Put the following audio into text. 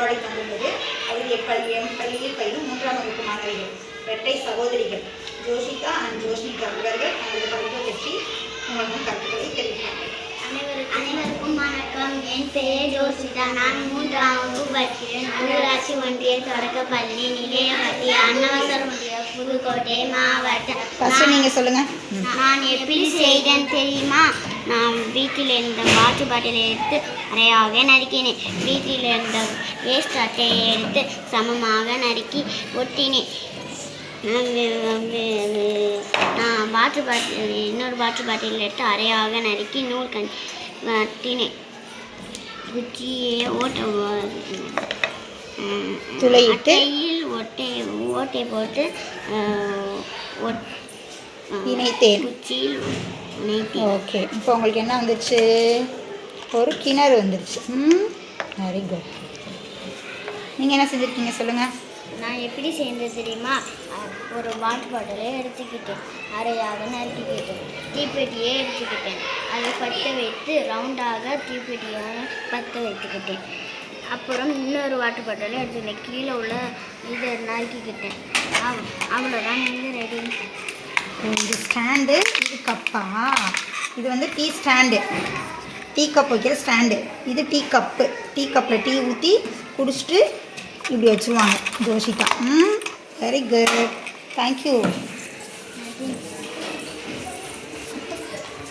நல்வாழ்வை தந்துள்ளது. அதில் எம் பள்ளியில் பயிலும் 3ஆம் வகுப்பு மாணவிகள் இரட்டை சகோதரிகள் ஜோஷிகா அண்ட் ஜோஷ்னிகா இவர்கள் தங்களது படிப்பை பற்றி உங்களிடம் கருத்துக்களை தெரிவிக்கிறார்கள். அனைவருக்கும் வணக்கம். என் பெயர் ஜோஷிகா. நான் 3ஆம் வகுப்பு படிக்கிறேன். ஊராட்சி ஒன்றிய தொடக்க பள்ளி நிலையப்பட்டி அன்னவசரம் புதுக்கோட்டை மாவட்டம். நீங்க சொல்லுங்க. நான் எப்படி செய்தேன் தெரியுமா? நான் வீட்டில் இருந்த வாட்டர் பாட்டிலை எடுத்து அரையாக நறுக்கினேன். வீட்டில் இருந்த வேஸ்ட் அட்டையை எடுத்து சமமாக நறுக்கி ஒட்டினேன். நான் வாட்டர் பாட்டில் இன்னொரு வாட்டர் பாட்டில் எடுத்து அரையாக நறுக்கி நூல் கட்டினேன். குச்சியை அட்டையில் ஓட்டை போட்டு இணைத்தேன். குச்சியில் இணைத்தேன். ஓகே, இப்போ உங்களுக்கு என்ன வந்துச்சு? ஒரு கிணறு வந்துருச்சு. Very good. நீங்கள் என்ன செஞ்சுருக்கீங்க சொல்லுங்கள். நான் எப்படி செய்தது தெரியுமா? ஒரு வாட்டர் பாட்டிலை எடுத்துக்கிட்டேன், அரையாக நறுக்கிக்கிட்டேன், தீப்பெட்டியை எடுத்துக்கிட்டேன், அதை பற்ற வைத்து ரவுண்டாக தீப்பெட்டியாக பற்ற வைத்துக்கிட்டேன். அப்புறம் இன்னொரு வாட்டர் பாட்டிலை எடுத்துக்கிட்டேன், கீழே உள்ள இதை நறுக்கிக்கிட்டேன். அவ்வளோதான், நீங்கள் ரெடி. இது ஸ்டாண்டு, இது கப்பா? இது வந்து டீ ஸ்டாண்டு, டீ கப் வைக்கிற ஸ்டாண்டு. இது டீ கப்பு. டீ கப்பில் டீ ஊற்றி குடிச்சிட்டு இப்படி வச்சுருவாங்க ஜோஷிகா. Very good, thank you.